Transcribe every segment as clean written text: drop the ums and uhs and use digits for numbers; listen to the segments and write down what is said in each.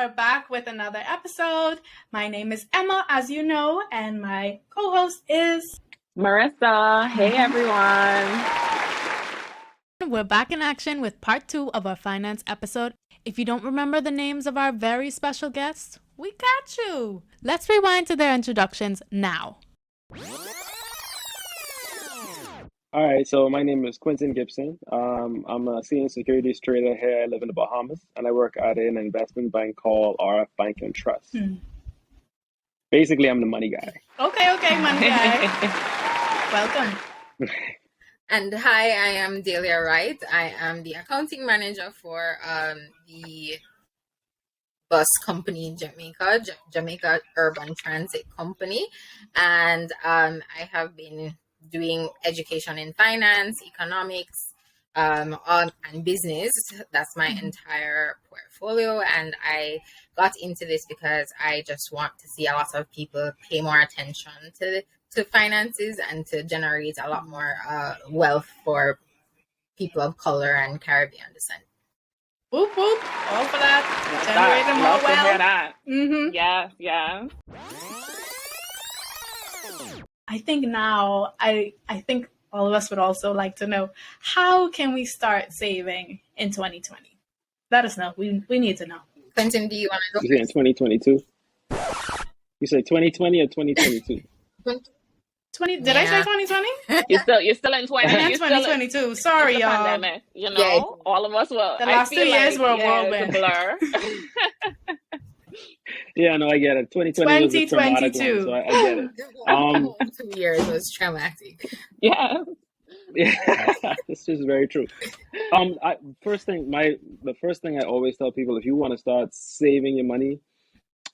are back with another episode. My name is Emma, as you know, and my co-host is Marissa. Hey, everyone. We're back in action with part 2 of our finance episode. If you don't remember the names of our very special guests, we got you. Let's rewind to their introductions now. All right, so my name is Quentin Gibson. I'm a senior securities trader here. I live in the Bahamas, and I work at an investment bank called RF Bank and Trust. Basically, I'm the money guy. Okay, money guy. Welcome. And hi, I am Dahlia Wright. I am the accounting manager for the bus company in Jamaica, Jamaica Urban Transit Company. And I have been doing education in finance, economics, and business. That's my entire portfolio. And I got into this because I just want to see a lot of people pay more attention to finances and to generate a lot more wealth for people of color and Caribbean descent. Whoop, whoop. All for that. Generating more Love to hear wealth. that. Mm-hmm. Yeah. I think now, I think all of us would also like to know, how can we start saving in 2020? Let us know. We need to know. Quentin, do you want to go? You say in 2022? You say 2020 or 2022? 20? Did I say 2020? You're still in 20. I meant 2022. Sorry, y'all. Pandemic, all of us will. The last 2 years were a It's whirlwind. a blur. Yeah, no, I get it. 2020 was a traumatic 2022. one, so I get it. 2 years was traumatic. Yeah. Yeah, this is very true. The first thing I always tell people, if you want to start saving your money,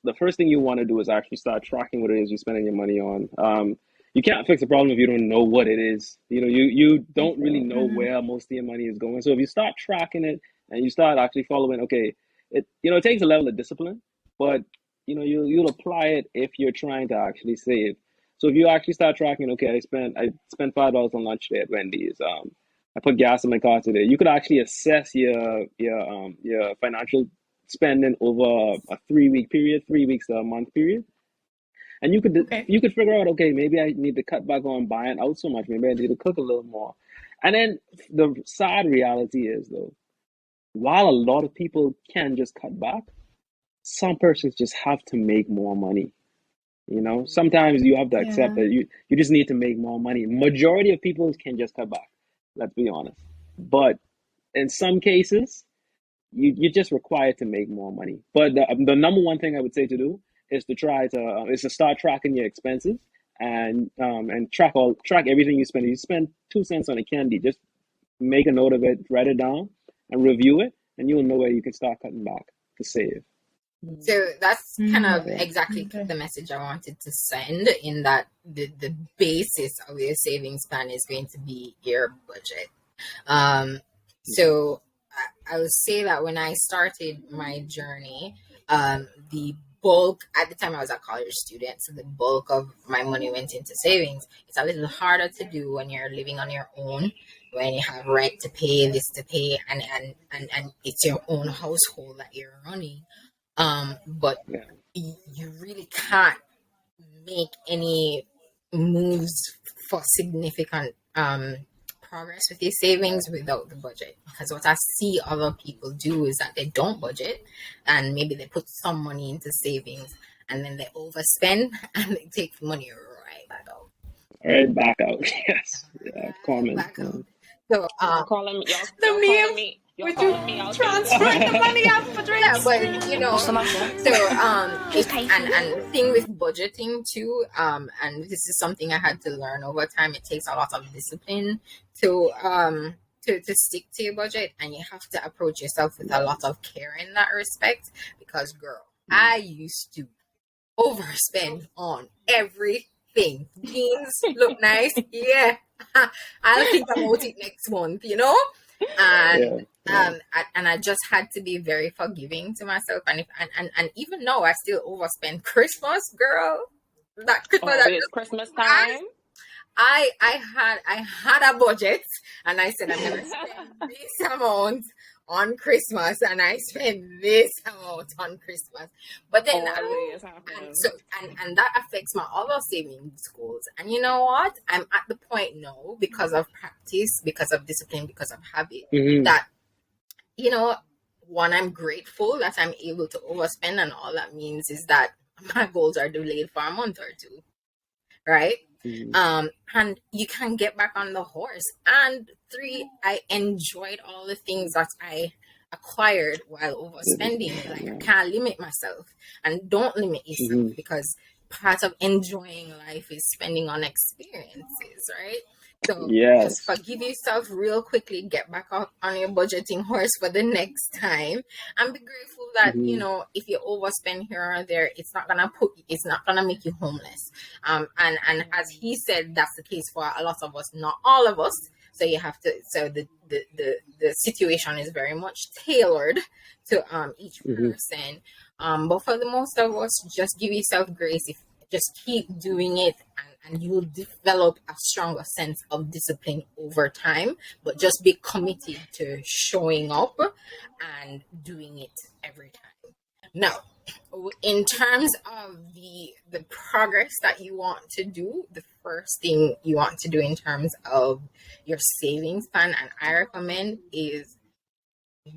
the first thing you want to do is actually start tracking what it is you're spending your money on. You can't fix a problem if you don't know what it is. You don't really know where most of your money is going. So if you start tracking it and you start actually following, okay, it takes a level of discipline, but you'll apply it if you're trying to actually save. So if you actually start tracking, okay, I spent $5 on lunch today at Wendy's. I put gas in my car today. You could actually assess your financial spending over a 3-week period, 3 weeks to a month period. And you could figure out, okay, maybe I need to cut back on buying out so much. Maybe I need to cook a little more. And then the sad reality is, though, while a lot of people can just cut back, some persons just have to make more money. Sometimes you have to accept that you just need to make more money. Majority of people can just cut back. Let's be honest. But in some cases, you're just required to make more money. But the number one thing I would say to do is to start tracking your expenses and track everything you spend. If you spend 2 cents on a candy, just make a note of it, write it down, and review it, and you'll know where you can start cutting back to save. So that's kind of exactly the message I wanted to send, in that the basis of your savings plan is going to be your budget. So I would say that when I started my journey, the bulk, at the time I was a college student, so the bulk of my money went into savings. It's a little harder to do when you're living on your own, when you have rent to pay, this to pay, and it's your own household that you're running. But you really can't make any moves for significant progress with your savings without the budget. Because what I see other people do is that they don't budget, and maybe they put some money into savings and then they overspend and they take the money right back out. Right back out. Yes. Yeah, common. Back out. So Calling The meme. Would you transfer the money out for drinks? Yeah, but and the thing with budgeting too, and this is something I had to learn over time. It takes a lot of discipline to stick to your budget, and you have to approach yourself with a lot of care in that respect. Because, girl, I used to overspend on everything. Jeans look nice, yeah. I'll think about it next month, And and I just had to be very forgiving to myself, and even now I still overspend. Christmas, girl, that Christmas time. I had a budget, and I said I'm gonna spend this amount on Christmas and I spend this amount on Christmas. But then Always and happens. so and that affects my other savings goals. And you know what? I'm at the point now, because of practice, because of discipline, because of habit, that, you know, one, I'm grateful that I'm able to overspend, and all that means is that my goals are delayed for a month or two, right? And you can get back on the horse. And three, I enjoyed all the things that I acquired while overspending. Like, I can't limit myself, and don't limit yourself, because part of enjoying life is spending on experiences, right? So just forgive yourself real quickly, get back on your budgeting horse for the next time, and be grateful that, you know, if you overspend here or there, it's not gonna make you homeless. And as he said, that's the case for a lot of us, not all of us. So you have to, so the situation is very much tailored to each person. But for the most of us, just give yourself grace. If just keep doing it, and you'll develop a stronger sense of discipline over time. But just be committed to showing up and doing it every time. Now, in terms of the progress that you want to do, the first thing you want to do in terms of your savings plan, and I recommend, is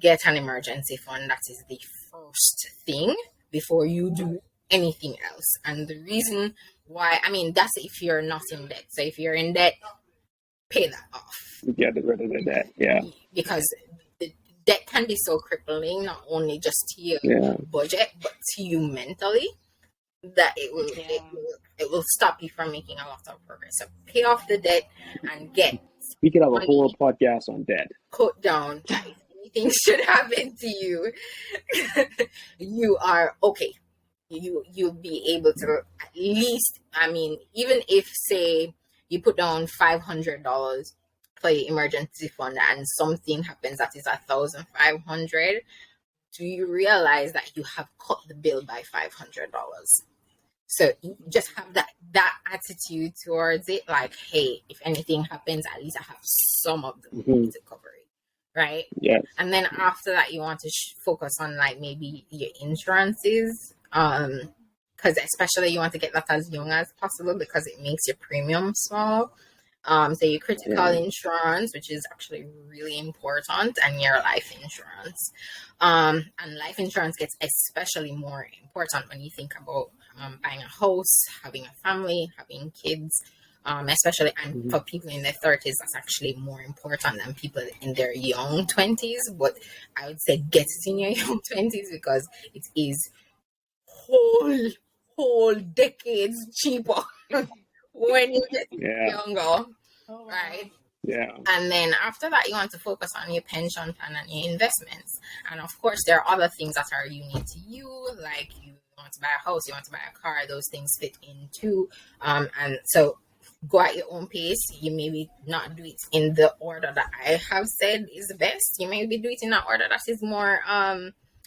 get an emergency fund. That is the first thing before you do anything else. And the reason why, I mean, that's if you're not in debt. So if you're in debt, pay that off. Get rid of the debt, yeah. Because the debt can be so crippling, not only just to your budget, but to you mentally, that it will stop you from making a lot of progress. So pay off the debt and get. We could have a whole podcast on debt. Cut down. If anything should happen to you, you are okay. You'll be able to, at least, I mean, even if, say, you put down $500 for your emergency fund and something happens that is $1,500, do you realize that you have cut the bill by $500? So you just have that attitude towards it, like, hey, if anything happens, at least I have some of the money to cover it, right? Yes. And then after that, you want to focus on, like, maybe your insurances, because especially you want to get that as young as possible, because it makes your premium small. So your critical insurance, which is actually really important, and your life insurance. And life insurance gets especially more important when you think about buying a house, having a family, having kids, especially, and for people in their 30s, that's actually more important than people in their young 20s. But I would say get it in your young 20s, because it is whole decades cheaper when you get younger, right? Yeah. And then after that, you want to focus on your pension plan and your investments. And of course, there are other things that are unique to you, like you want to buy a house, you want to buy a car, those things fit in too. And so go at your own pace. You maybe not do it in the order that I have said is the best. You maybe do it in an order that is more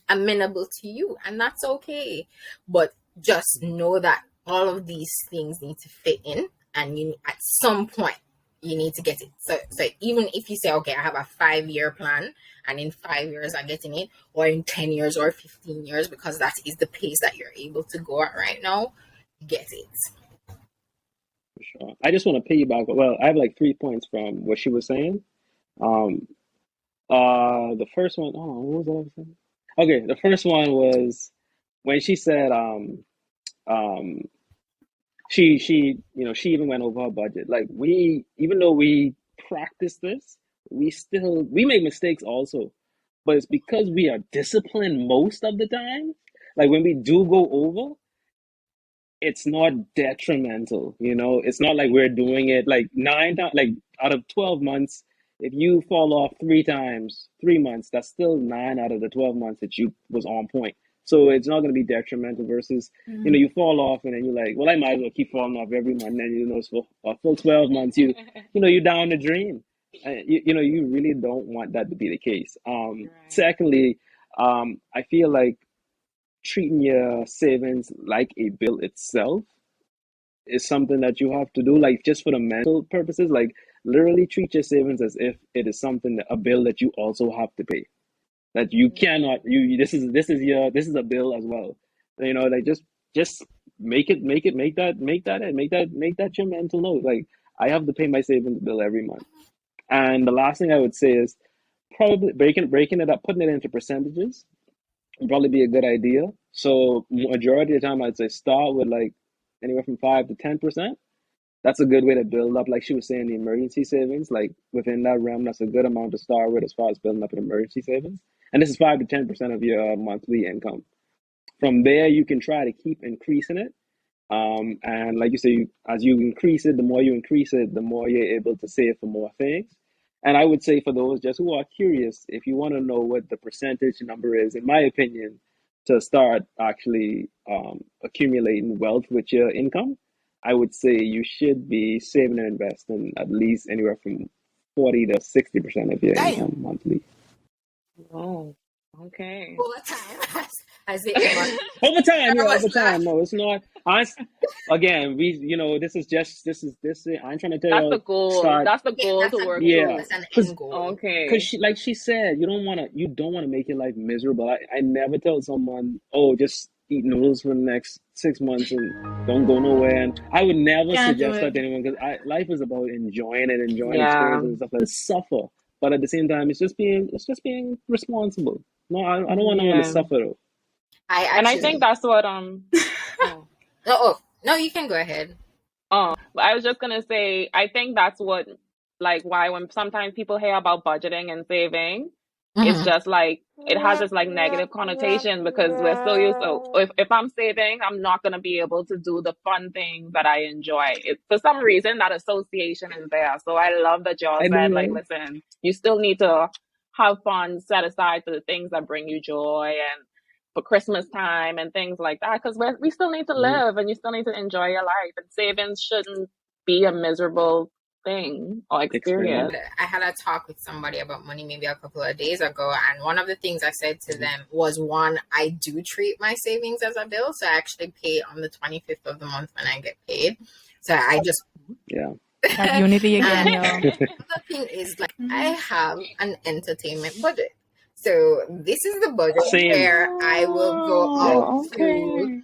amenable to you, and that's okay. But just know that all of these things need to fit in, and you, at some point, you need to get it. So even if you say, okay, I have a 5-year plan, and in 5 years I'm getting it, or in 10 years or 15 years, because that is the pace that you're able to go at right now, get it. For sure. I just want to piggyback. Well, I have like 3 points from what she was saying. The first one, what was that I was saying? Okay, the first one was when she said, she even went over her budget. Like, even though we practice this, we make mistakes also, but it's because we are disciplined most of the time. Like, when we do go over, it's not detrimental, it's not like we're doing it like 9 times, like out of 12 months, if you fall off 3 times, 3 months, that's still 9 out of the 12 months that you was on point. So it's not going to be detrimental versus, you fall off and then you're like, well, I might as well keep falling off every month. And then, for a full 12 months, you're down the drain. You really don't want that to be the case. Secondly, I feel like treating your savings like a bill itself is something that you have to do, like, just for the mental purposes. Like, literally treat your savings as if it is a bill that you also have to pay. that you cannot, this is a bill as well. You know, like just make that your mental note. Like, I have to pay my savings bill every month. And the last thing I would say is probably breaking it up, putting it into percentages would probably be a good idea. So majority of the time, I'd say start with like anywhere from 5 to 10%. That's a good way to build up, like she was saying, the emergency savings. Like within that realm, that's a good amount to start with as far as building up an emergency savings. And this is 5 to 10% of your monthly income. From there, you can try to keep increasing it. And like you say, as you increase it, the more you increase it, the more you're able to save for more things. And I would say for those just who are curious, if you want to know what the percentage number is, in my opinion, to start actually accumulating wealth with your income, I would say you should be saving and investing at least anywhere from 40 to 60% of your income monthly. Oh, okay. Over time, as the Emma. Over time. No, it's not. Again, this is I'm trying to tell That's you. the goal. That's the goal to work That's an end goal. Okay. Because like she said, you don't want to make your life miserable. I never tell someone, oh, just eat noodles for the next 6 months and don't go nowhere. And I would never suggest that to anyone, because life is about enjoying experiences and stuff like that. Suffer, but at the same time, it's just being responsible. No, I don't want no one to suffer though. I think that's what No, you can go ahead. I was just gonna say, I think that's what, like, why when sometimes people hear about budgeting and saving, it's just like it has this like negative connotation, because we're so used to, if I'm saving, I'm not gonna be able to do the fun things that I enjoy. For some reason, that association is there. So I love that y'all said, like, listen, you still need to have fun set aside for the things that bring you joy, and for Christmas time and things like that, because we still need to live, and you still need to enjoy your life, and savings shouldn't be a miserable thing or experience. I had a talk with somebody about money maybe a couple of days ago, and one of the things I said to them was, one, I do treat my savings as a bill, so I actually pay on the 25th of the month when I get paid. So I just that unity again. The other thing is, like, I have an entertainment budget. So this is the budget where I will go out to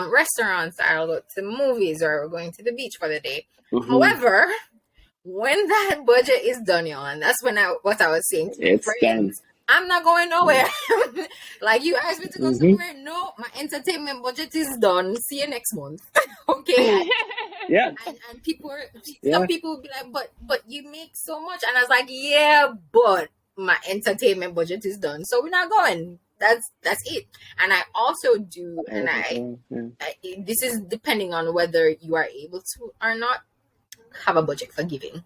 restaurants, I'll go to movies, or we're going to the beach for the day. However, when that budget is done, y'all, and that's what I was saying to my friends, I'm not going nowhere. Like, you asked me to go somewhere. No, my entertainment budget is done. See you next month. Okay. Yeah. And some people will be like, but you make so much. And I was like, yeah, but my entertainment budget is done, so we're not going. That's it. And I also do, and I this is depending on whether you are able to or not, have a budget for giving.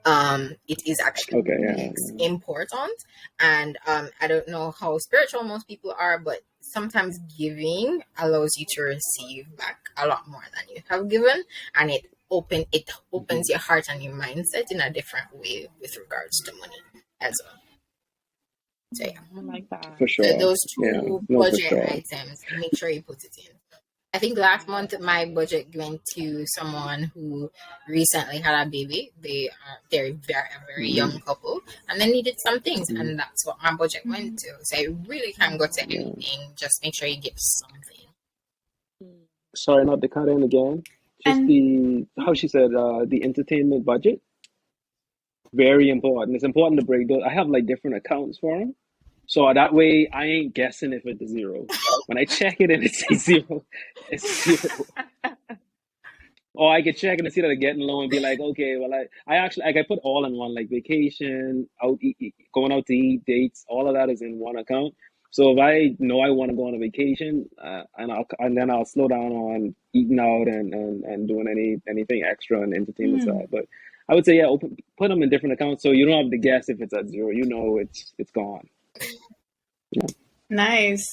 It is actually important, and I don't know how spiritual most people are, but sometimes giving allows you to receive back a lot more than you have given, and it opens your heart and your mindset in a different way with regards to money as well. So yeah, I like that. For sure. So those two budget items, make sure you put it in. I think last month my budget went to someone who recently had a baby. They're a very young couple, and they needed some things, and that's what my budget went to. So it really can't go to anything. Just make sure you give something. Sorry, not to cut in again. Just how she said, the entertainment budget. Very important. It's important to break those. I have like different accounts for them. So that way I ain't guessing if it's zero. When I check it and it says zero, it's zero. Or I could check and see that I'm getting low and be like, okay, well, I actually, like, I put all in one, like vacation, going out to eat, dates, all of that is in one account. So if I know I want to go on a vacation, and then I'll slow down on eating out and doing anything extra on the entertainment side. But I would say, put them in different accounts so you don't have to guess if it's at zero. You know it's gone. Yeah. Nice.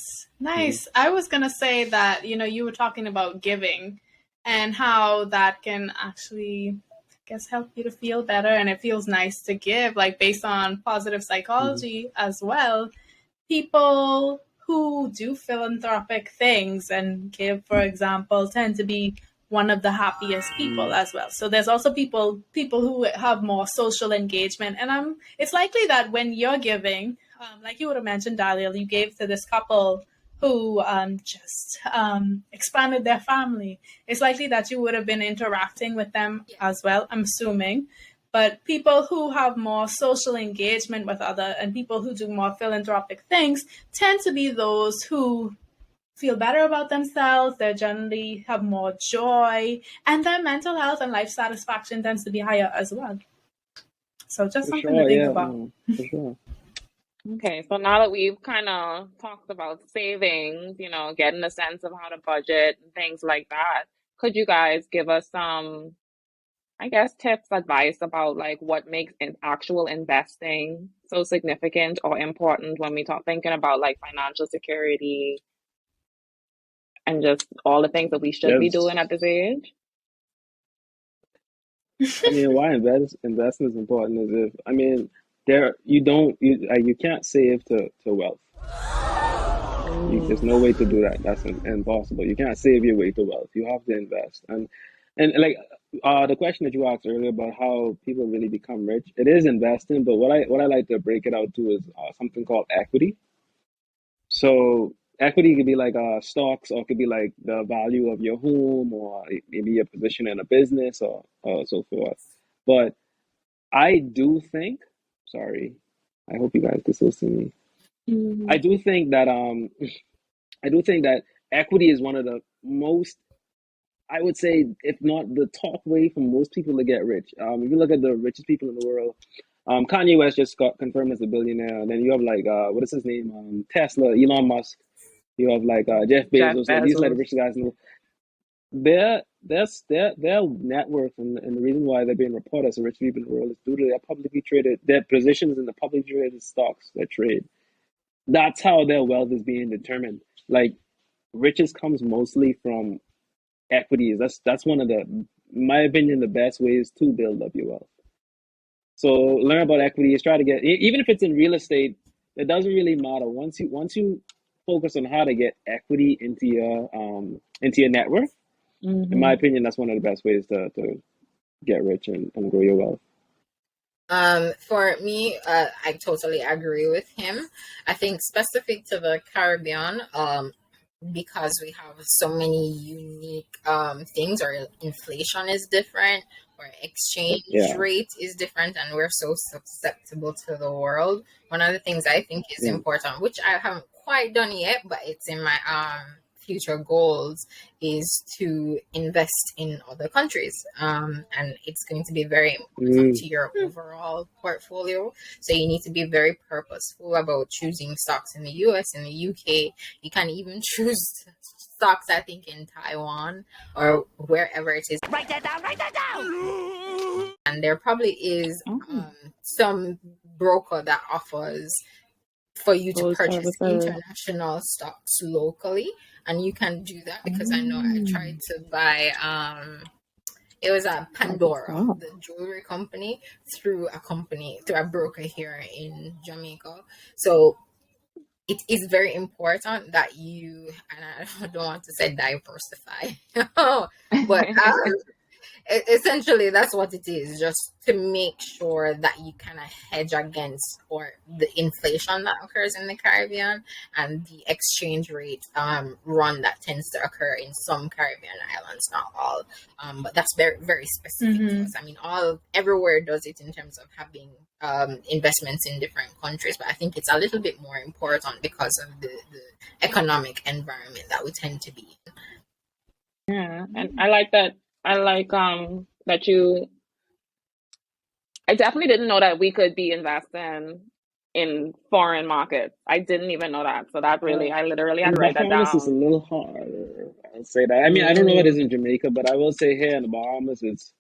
I was gonna say that, you were talking about giving and how that can actually, I guess, help you to feel better, and it feels nice to give, like, based on positive psychology as well. People who do philanthropic things and give, for example, tend to be one of the happiest people as well. So there's also people who have more social engagement, and it's likely that when you're giving, like you would have mentioned, Dahlia, you gave to this couple who just expanded their family. It's likely that you would have been interacting with them as well, I'm assuming. But people who have more social engagement with other and people who do more philanthropic things tend to be those who feel better about themselves. They generally have more joy, and their mental health and life satisfaction tends to be higher as well. So just For something sure, to think yeah, about. for sure. Okay, so now that we've kind of talked about savings, getting a sense of how to budget and things like that, could you guys give us some, I guess, tips, advice about like what makes actual investing so significant or important when we talk thinking about like financial security and just all the things that we should be doing Yes. at this age? I mean, why investment is important is if, I mean, you can't save to wealth. There's no way to do that. That's impossible. You can't save your way to wealth. You have to invest. And like the question that you asked earlier about how people really become rich, it is investing. But what I like to break it out to is something called equity. So equity could be like stocks, or it could be like the value of your home, or maybe your position in a business, or so forth. But I do think, sorry, I hope you guys can still see me. I do think that equity is one of the most, I would say, if not the top way for most people to get rich. If you look at the richest people in the world, Kanye West just got confirmed as a billionaire. And then you have like what is his name? Tesla, Elon Musk. You have like Jeff Bezos. Like, these are like the richest guys in the world. Their net worth and the reason why they're being reported as the richest people in the world is due to their publicly traded, their positions in the publicly traded stocks they trade. That's how their wealth is being determined. Like, riches comes mostly from equities. That's one of the, in my opinion, the best ways to build up your wealth. So learn about equities. Try to get, even if it's in real estate, it doesn't really matter. Once you focus on how to get equity into your net worth, in my opinion, that's one of the best ways to get rich and grow your wealth. For me, I totally agree with him. I think specific to the Caribbean, because we have so many unique things, or inflation is different, or exchange rate is different, and we're so susceptible to the world. One of the things I think is important, which I haven't quite done yet, but it's in my future goals, is to invest in other countries, and it's going to be very important to your overall portfolio. So you need to be very purposeful about choosing stocks in the US, in the UK. You can even choose stocks, I think, in Taiwan or wherever it is. Write that down. And there probably is some broker that offers for you to purchase international stocks locally, and you can do that, because I know I tried to buy it was a Pandora, the jewelry company, through a broker here in Jamaica. So it is very important that you, and I don't want to say diversify, but essentially that's what it is, just to make sure that you kind of hedge against or the inflation that occurs in the Caribbean and the exchange rate run that tends to occur in some Caribbean islands, not all, but that's very, very specific to us. I mean, everywhere does it in terms of having investments in different countries, but I think it's a little bit more important because of the economic environment that we tend to be in. Yeah, and I like that. I like that I definitely didn't know that we could be investing in foreign markets. I didn't even know that. So that really, I literally had to write that down. Bahamas is a little harder. I'll say that. I mean, I don't know what it is in Jamaica, but I will say here in the Bahamas, it's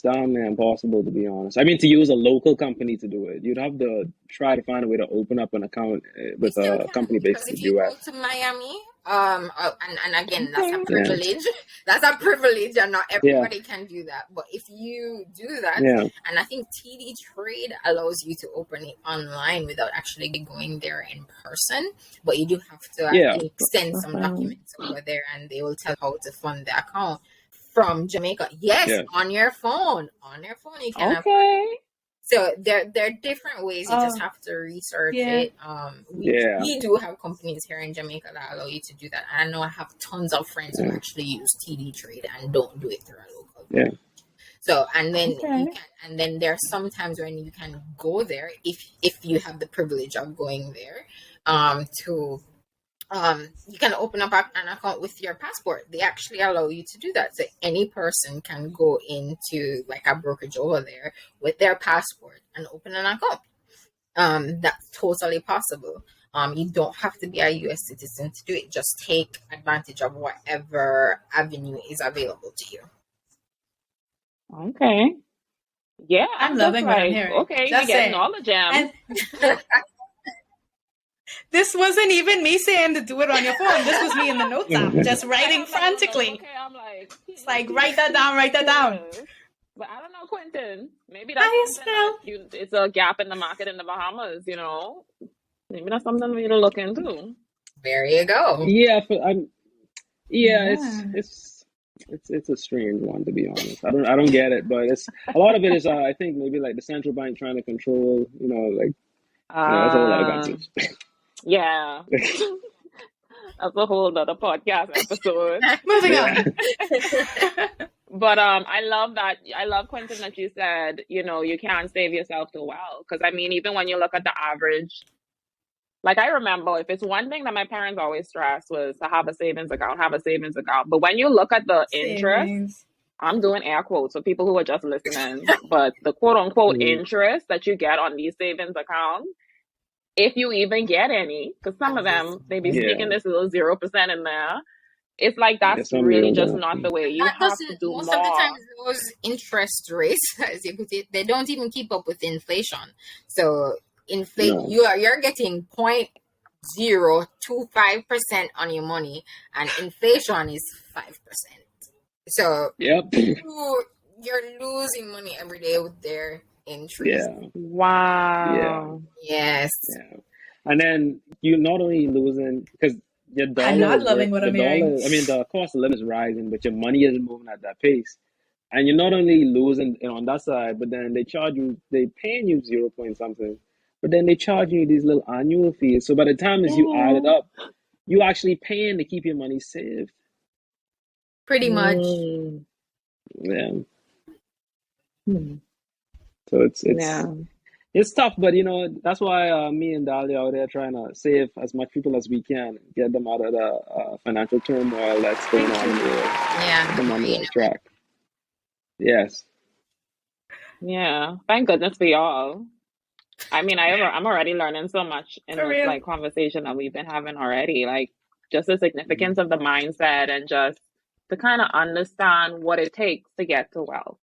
down there impossible, to be honest. I mean, to use a local company to do it, you'd have to try to find a way to open up an account with a company based in the US. If you go to Miami, and again, that's a privilege. That's a privilege, and not everybody can do that. But if you do that, and I think TD Trade allows you to open it online without actually going there in person, but you do have to send some documents over there, and they will tell you how to fund the account from Jamaica. Yes, on your phone. On your phone, you can. So there are different ways. You just have to research it. We do have companies here in Jamaica that allow you to do that. And I know I have tons of friends who actually use TD Trade and don't do it through a local bank. So and then you can, and then there are some times when you can go there if you have the privilege of going there you can open up an account with your passport. They actually allow you to do that. So any person can go into like a brokerage over there with their passport and open an account. That's totally possible. You don't have to be a US citizen to do it. Just take advantage of whatever avenue is available to you. Okay. Yeah, I'm loving what I'm hearing. Okay, we getting all the gems. This wasn't even me saying to do it on your phone. This was me in the notes app, just writing frantically. Okay, I'm like, it's like write that down. But I don't know, Quentin. Maybe that's something it's a gap in the market in the Bahamas. You know, maybe that's something we need to look into. There you go. Yeah, it's a strange one, to be honest. I don't get it, but it's a lot of it is I think maybe like the central bank trying to control, like that's a whole lot of nonsense. Yeah. That's a whole other podcast episode. Moving on. But I love that. I love, Quentin, that you said, you can't save yourself too well. Because I mean, even when you look at the average, like I remember, if it's one thing that my parents always stressed was to have a savings account. But when you look at the interest, I'm doing air quotes for people who are just listening, but the quote unquote interest that you get on these savings accounts, if you even get any, because some of them, they be sneaking this little 0% in there. It's like that's really just not the way. You have to do most more. Most of the time, those interest rates, as you put it, they don't even keep up with inflation. So you're getting 0.025% on your money, and inflation is 5%. So you're losing money every day with their interest. Yeah. Wow. Yeah. Yes. Yeah. And then you not only losing because your dollar. I'm not loving what I'm hearing. I mean, the cost of living is rising, but your money isn't moving at that pace. And you're not only losing on that side, but then they paying you 0 point something, but then they charge you these little annual fees. So by the time as you add it up, you actually paying to keep your money saved. Pretty much. Yeah. So it's tough, but that's why me and Dahlia out there trying to save as much people as we can, get them out of the financial turmoil that's going on here. Yeah. Them on the right track. Yes. Yeah. Thank goodness for y'all. I mean, I'm already learning so much in this like conversation that we've been having already. Like just the significance of the mindset and just to kind of understand what it takes to get to wealth.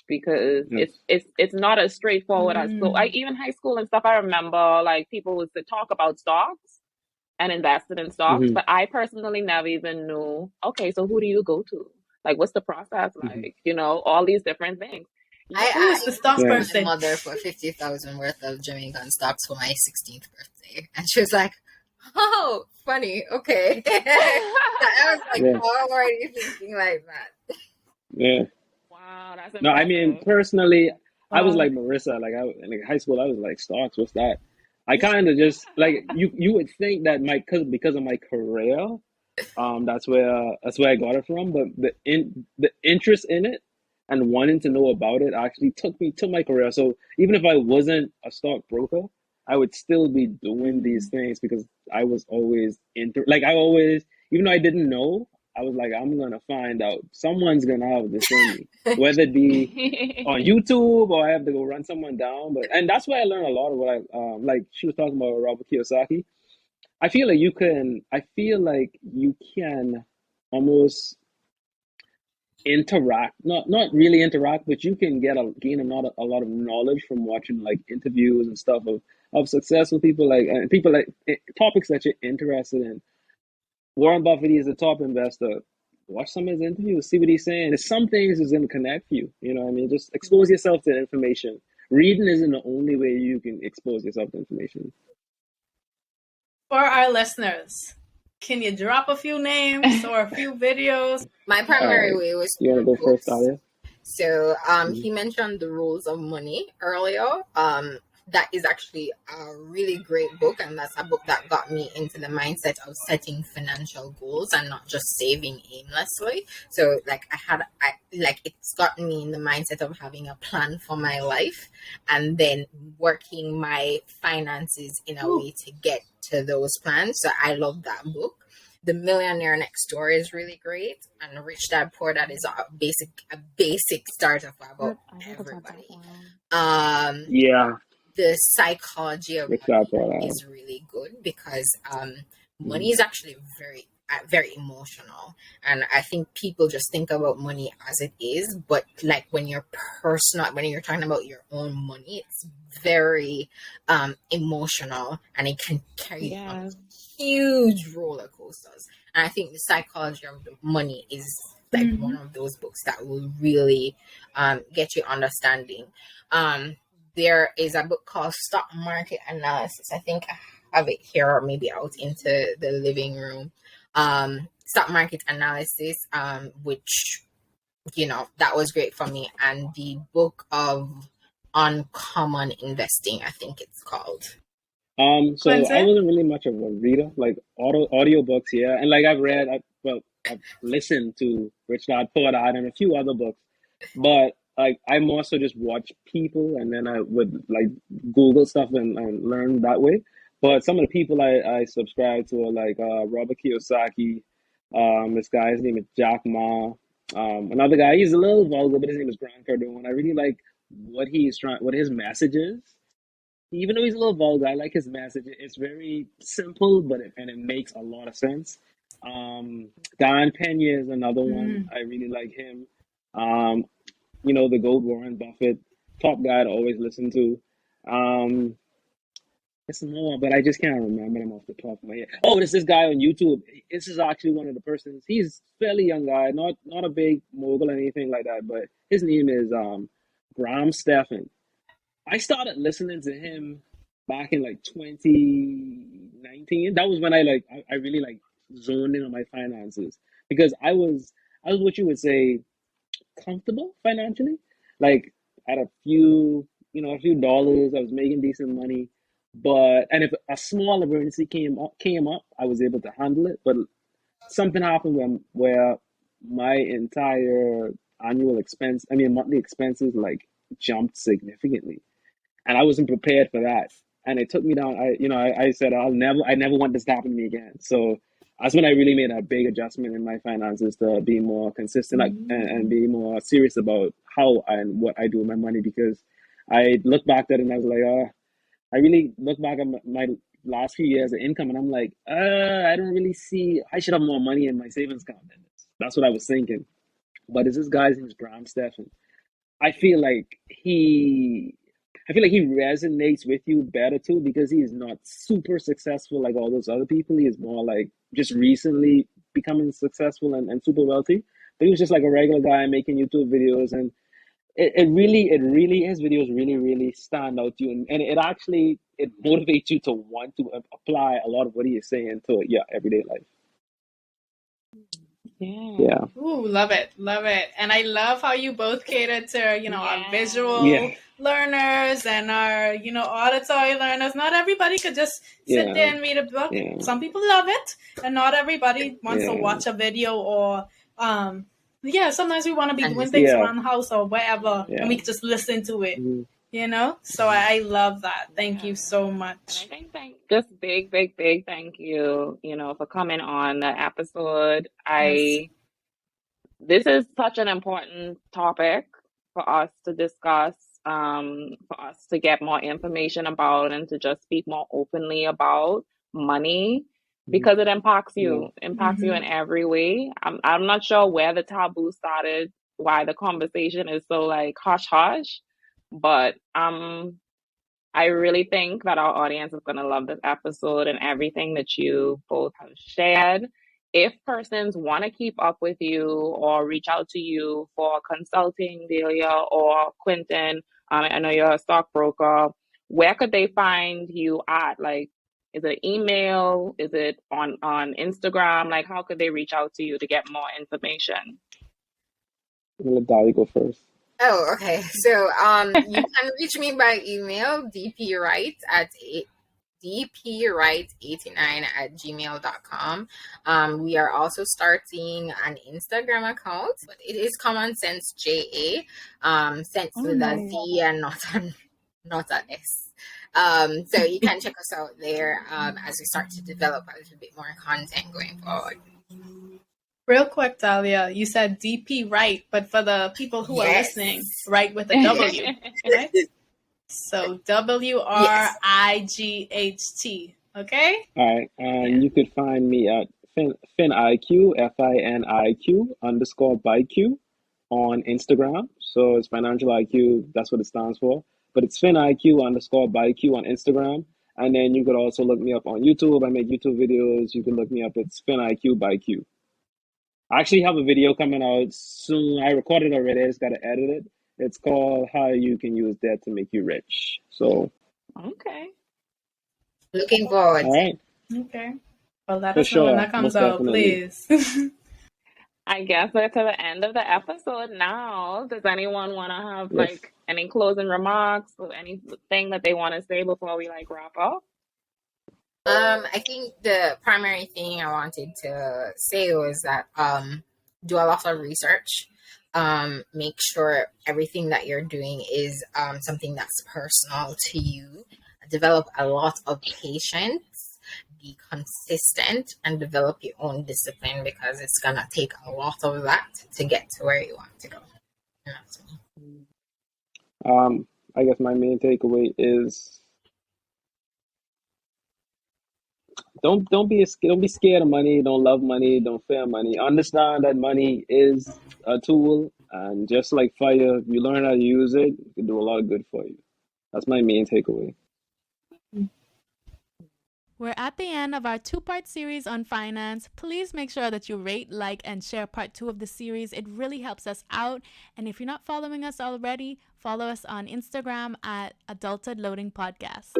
Because it's not as straightforward as even high school and stuff. I remember like people would talk about stocks and invested in stocks, but I personally never even knew. Okay, so who do you go to? Like, what's the process like? All these different things. Who is the stock person? My mother for 50,000 worth of Jamaican stocks for my 16th birthday, and she was like, "Oh, funny, okay." I was like, "Oh, why are you thinking like that?" Yeah. Wow, that's no. I mean, personally, I was like Marissa. Like in high school, I was like, stocks. What's that? I kind of just like you would think that because of my career, that's where I got it from. But the interest in it and wanting to know about it actually took me to my career. So even if I wasn't a stockbroker, I would still be doing these things because I was always even though I didn't know. I was like, I'm going to find out. Someone's going to have this in me, whether it be on YouTube or I have to go run someone down. And that's why I learned a lot of what like she was talking about Robert Kiyosaki. I feel like you can almost interact, not really interact, but you can gain a lot of knowledge from watching like interviews and stuff of successful people, and people like topics that you're interested in. Warren Buffett is a top investor. Watch some of his interviews, see what he's saying. There's some things that's going to connect you. You know what I mean? Just expose yourself to information. Reading isn't the only way you can expose yourself to information. For our listeners, can you drop a few names or a few videos? My primary way was you want to go first, Dahlia? So Mhm. he mentioned The Rules of Money earlier. That is actually a really great book, and that's a book that got me into the mindset of setting financial goals and not just saving aimlessly. So like it's gotten me in the mindset of having a plan for my life and then working my finances in a way to get to those plans. So I love that book. The Millionaire Next Door is really great, and Rich Dad Poor Dad is a basic starter for about everybody. Yeah, The Psychology of Rich Money Dad Poor Dad. is really good because money is actually very emotional, and I think people just think about money as it is, but like when you're talking about your own money, it's very emotional, and it can carry you on huge roller coasters. And I think The Psychology of Money is like one of those books that will really get you understanding. There is a book called Stock Market Analysis. I think I have it here or maybe out into the living room. Stock Market Analysis, which, that was great for me. And the book of Uncommon Investing, I think it's called. So I wasn't really much of a reader, like audiobooks, yeah. And like I've listened to Rich Dad Poor Dad and a few other books, but like I more so just watch people and then I would like Google stuff and learn that way. But some of the people I subscribe to are like Robert Kiyosaki, this guy, his name is Jack Ma. Another guy, he's a little vulgar, but his name is Grant Cardone. I really like what his message is. Even though he's a little vulgar, I like his message. It's very simple, and it makes a lot of sense. Don Pena is another one. I really like him. Um, the GOAT Warren Buffett, top guy to always listen to. There's more, but I just can't remember them off the top of my head. Oh, there's this guy on YouTube. This is actually one of the persons. He's a fairly young guy, not a big mogul or anything like that, but his name is Graham Stephan. I started listening to him back in like 2019. That was when I really like zoned in on my finances because I was what you would say comfortable financially. Like at a few dollars, I was making decent money. And if a small emergency came up, I was able to handle it. But something happened where my entire monthly expenses like jumped significantly and I wasn't prepared for that. And it took me down. I said I never want this to happen to me again. So that's when I really made a big adjustment in my finances to be more consistent and be more serious about how and what I do with my money. Because I look back at it and I was like, I really look back at my last few years of income and I'm like, I don't really see. I should have more money in my savings account than this. That's what I was thinking. But it's this guy's name is Graham Stephan. I feel like he I feel like he resonates with you better too because he is not super successful like all those other people. He is more like just recently becoming successful and super wealthy. But he was just like a regular guy making YouTube videos and it really his videos really stand out to you and it motivates you to want to apply a lot of what he is saying to your everyday life. Yeah. Ooh, love it. Love it. And I love how you both cater to, our visual Yeah. learners and our, auditory learners. Not everybody could just sit there and read a book. Yeah. Some people love it, and not everybody wants to watch a video or, sometimes we want to be doing things around the house or wherever, and we can just listen to it. So I love that. Thank you so much. And I think just big thank you, for coming on the episode. This is such an important topic for us to discuss, for us to get more information about and to just speak more openly about money because it impacts you, you in every way. I'm not sure where the taboo started, why the conversation is so like hush hush, but I really think that our audience is going to love this episode and everything that you both have shared. If persons want to keep up with you or reach out to you for consulting, Dahlia or Quentin, I know you're a stockbroker, where could they find you at? Like, is it email? Is it on Instagram? Like, how could they reach out to you to get more information? I'm gonna let Dahlia go first. Oh, okay. So you can reach me by email, dpwright89@gmail.com. We are also starting an Instagram account, but it is Common Sense JA, sense with a Z and not an S. So you can check us out there as we start to develop a little bit more content going forward. Real quick, Dahlia, you said DP Wright, but for the people who are listening, write with a W, right? So WRIGHT, okay? All right, and you could find me at FinIQ, FINIQ_ByQ on Instagram. So it's financial IQ, that's what it stands for. But it's FinIQ_ByQ on Instagram. And then you could also look me up on YouTube. I make YouTube videos. You can look me up. It's FinIQ by Q. I actually have a video coming out soon. I recorded it already. I just got to edit it. It's called How You Can Use Debt to Make You Rich. So, Okay. Looking forward. all right. Okay. Well, let For us know when sure. that comes Most out, definitely. please. I guess we're to the end of the episode now. Does anyone want to have Yes. like any closing remarks or anything that they want to say before we like wrap up? I think the primary thing I wanted to say was that do a lot of research. Make sure everything that you're doing is something that's personal to you. Develop a lot of patience. Be consistent and develop your own discipline because it's gonna take a lot of that to get to where you want to go. And that's me. I guess my main takeaway is don't be scared of money. Don't love money. Don't fear money. Understand that money is a tool, and just like fire, if you learn how to use it, it can do a lot of good for you. That's my main takeaway. We're at the end of our 2-part series on finance. Please make sure that you rate, like, and share part 2 of the series. It really helps us out. And if you're not following us already, follow us on Instagram at Adulthood Loading Podcast.